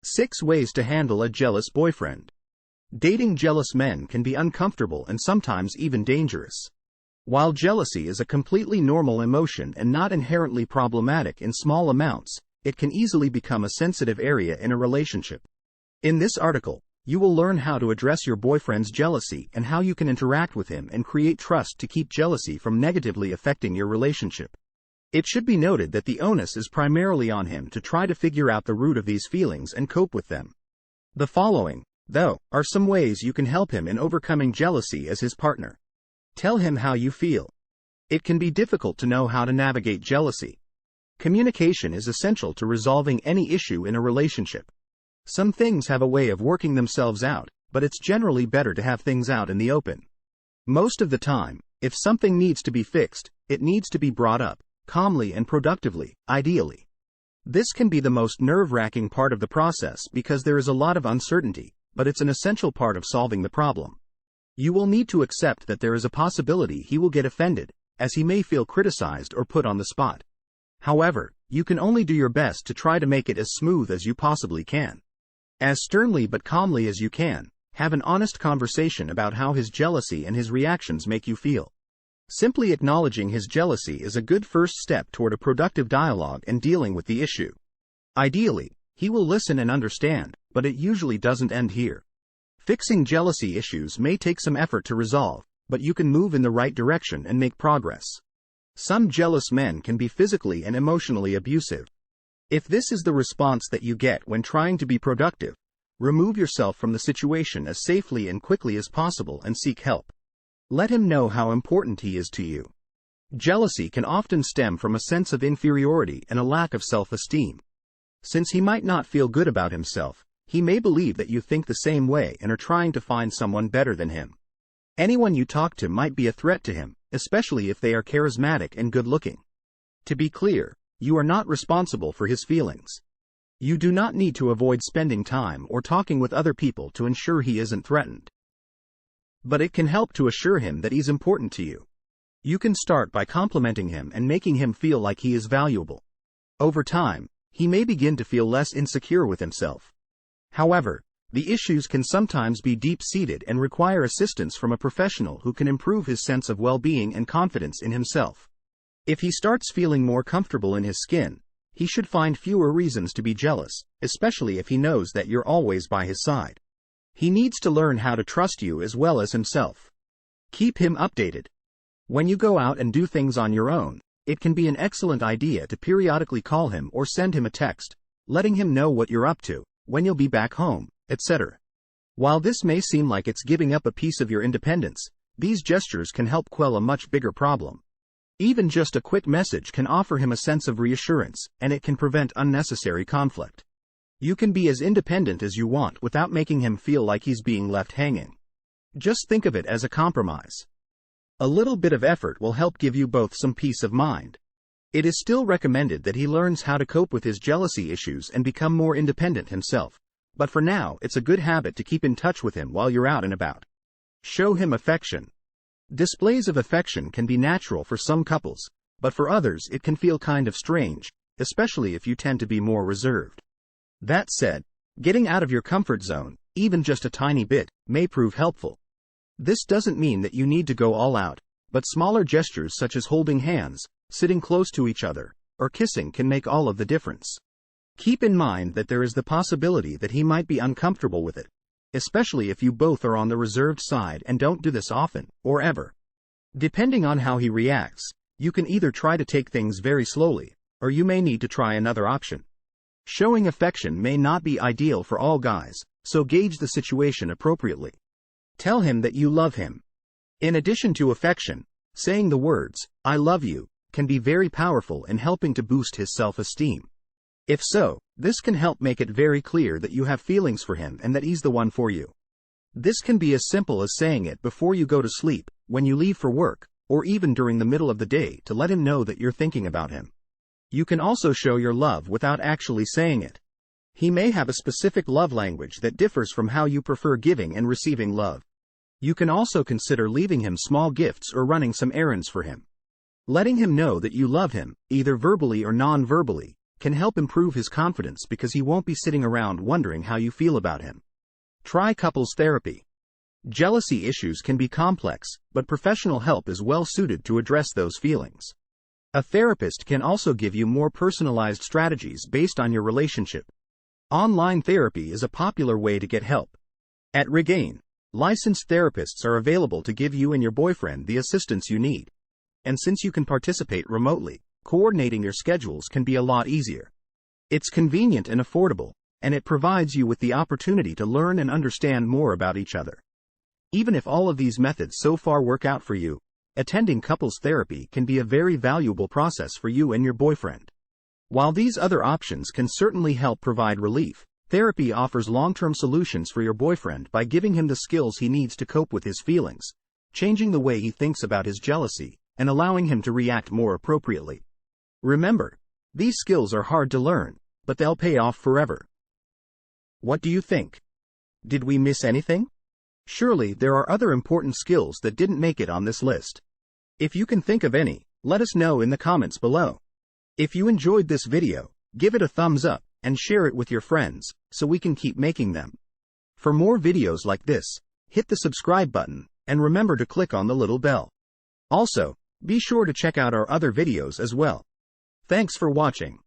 6 Ways to handle a jealous boyfriend. Dating jealous men can be uncomfortable and sometimes even dangerous. While jealousy is a completely normal emotion and not inherently problematic in small amounts, it can easily become a sensitive area in a relationship. In this article, you will learn how to address your boyfriend's jealousy and how you can interact with him and create trust to keep jealousy from negatively affecting your relationship. It should be noted that the onus is primarily on him to try to figure out the root of these feelings and cope with them. The following, though, are some ways you can help him in overcoming jealousy as his partner. Tell him how you feel. It can be difficult to know how to navigate jealousy. Communication is essential to resolving any issue in a relationship. Some things have a way of working themselves out, but it's generally better to have things out in the open. Most of the time, if something needs to be fixed, it needs to be brought up, calmly and productively, ideally. This can be the most nerve-wracking part of the process because there is a lot of uncertainty, but it's an essential part of solving the problem. You will need to accept that there is a possibility he will get offended, as he may feel criticized or put on the spot. However, you can only do your best to try to make it as smooth as you possibly can. As sternly but calmly as you can, have an honest conversation about how his jealousy and his reactions make you feel. Simply acknowledging his jealousy is a good first step toward a productive dialogue and dealing with the issue. Ideally, he will listen and understand, but it usually doesn't end here. Fixing jealousy issues may take some effort to resolve, but you can move in the right direction and make progress. Some jealous men can be physically and emotionally abusive. If this is the response that you get when trying to be productive, remove yourself from the situation as safely and quickly as possible and seek help. Let him know how important he is to you. Jealousy can often stem from a sense of inferiority and a lack of self-esteem. Since he might not feel good about himself, he may believe that you think the same way and are trying to find someone better than him. Anyone you talk to might be a threat to him, especially if they are charismatic and good-looking. To be clear, you are not responsible for his feelings. You do not need to avoid spending time or talking with other people to ensure he isn't threatened. But it can help to assure him that he's important to you. You can start by complimenting him and making him feel like he is valuable. Over time, he may begin to feel less insecure with himself. However, the issues can sometimes be deep-seated and require assistance from a professional who can improve his sense of well-being and confidence in himself. If he starts feeling more comfortable in his skin, he should find fewer reasons to be jealous, especially if he knows that you're always by his side. He needs to learn how to trust you as well as himself. Keep him updated. When you go out and do things on your own, it can be an excellent idea to periodically call him or send him a text, letting him know what you're up to, when you'll be back home, etc. While this may seem like it's giving up a piece of your independence, these gestures can help quell a much bigger problem. Even just a quick message can offer him a sense of reassurance, and it can prevent unnecessary conflict. You can be as independent as you want without making him feel like he's being left hanging. Just think of it as a compromise. A little bit of effort will help give you both some peace of mind. It is still recommended that he learns how to cope with his jealousy issues and become more independent himself, but for now it's a good habit to keep in touch with him while you're out and about. Show him affection. Displays of affection can be natural for some couples, but for others it can feel kind of strange, especially if you tend to be more reserved. That said, getting out of your comfort zone, even just a tiny bit, may prove helpful. This doesn't mean that you need to go all out, but smaller gestures such as holding hands, sitting close to each other, or kissing can make all of the difference. Keep in mind that there is the possibility that he might be uncomfortable with it, especially if you both are on the reserved side and don't do this often, or ever. Depending on how he reacts, you can either try to take things very slowly, or you may need to try another option. Showing affection may not be ideal for all guys, so gauge the situation appropriately. Tell him that you love him. In addition to affection, saying the words, "I love you," can be very powerful in helping to boost his self-esteem. If so, this can help make it very clear that you have feelings for him and that he's the one for you. This can be as simple as saying it before you go to sleep, when you leave for work, or even during the middle of the day to let him know that you're thinking about him. You can also show your love without actually saying it. He may have a specific love language that differs from how you prefer giving and receiving love. You can also consider leaving him small gifts or running some errands for him. Letting him know that you love him, either verbally or non-verbally, can help improve his confidence because he won't be sitting around wondering how you feel about him. Try couples therapy. Jealousy issues can be complex, but professional help is well suited to address those feelings. A therapist can also give you more personalized strategies based on your relationship. Online therapy is a popular way to get help. At Regain, licensed therapists are available to give you and your boyfriend the assistance you need. And since you can participate remotely, coordinating your schedules can be a lot easier. It's convenient and affordable, and it provides you with the opportunity to learn and understand more about each other. Even if all of these methods so far work out for you, attending couples therapy can be a very valuable process for you and your boyfriend. While these other options can certainly help provide relief, therapy offers long-term solutions for your boyfriend by giving him the skills he needs to cope with his feelings, changing the way he thinks about his jealousy, and allowing him to react more appropriately. Remember, these skills are hard to learn, but they'll pay off forever. What do you think? Did we miss anything? Surely there are other important skills that didn't make it on this list. If you can think of any, let us know in the comments below. If you enjoyed this video, give it a thumbs up and share it with your friends so we can keep making them. For more videos like this, hit the subscribe button and remember to click on the little bell. Also, be sure to check out our other videos as well. Thanks for watching.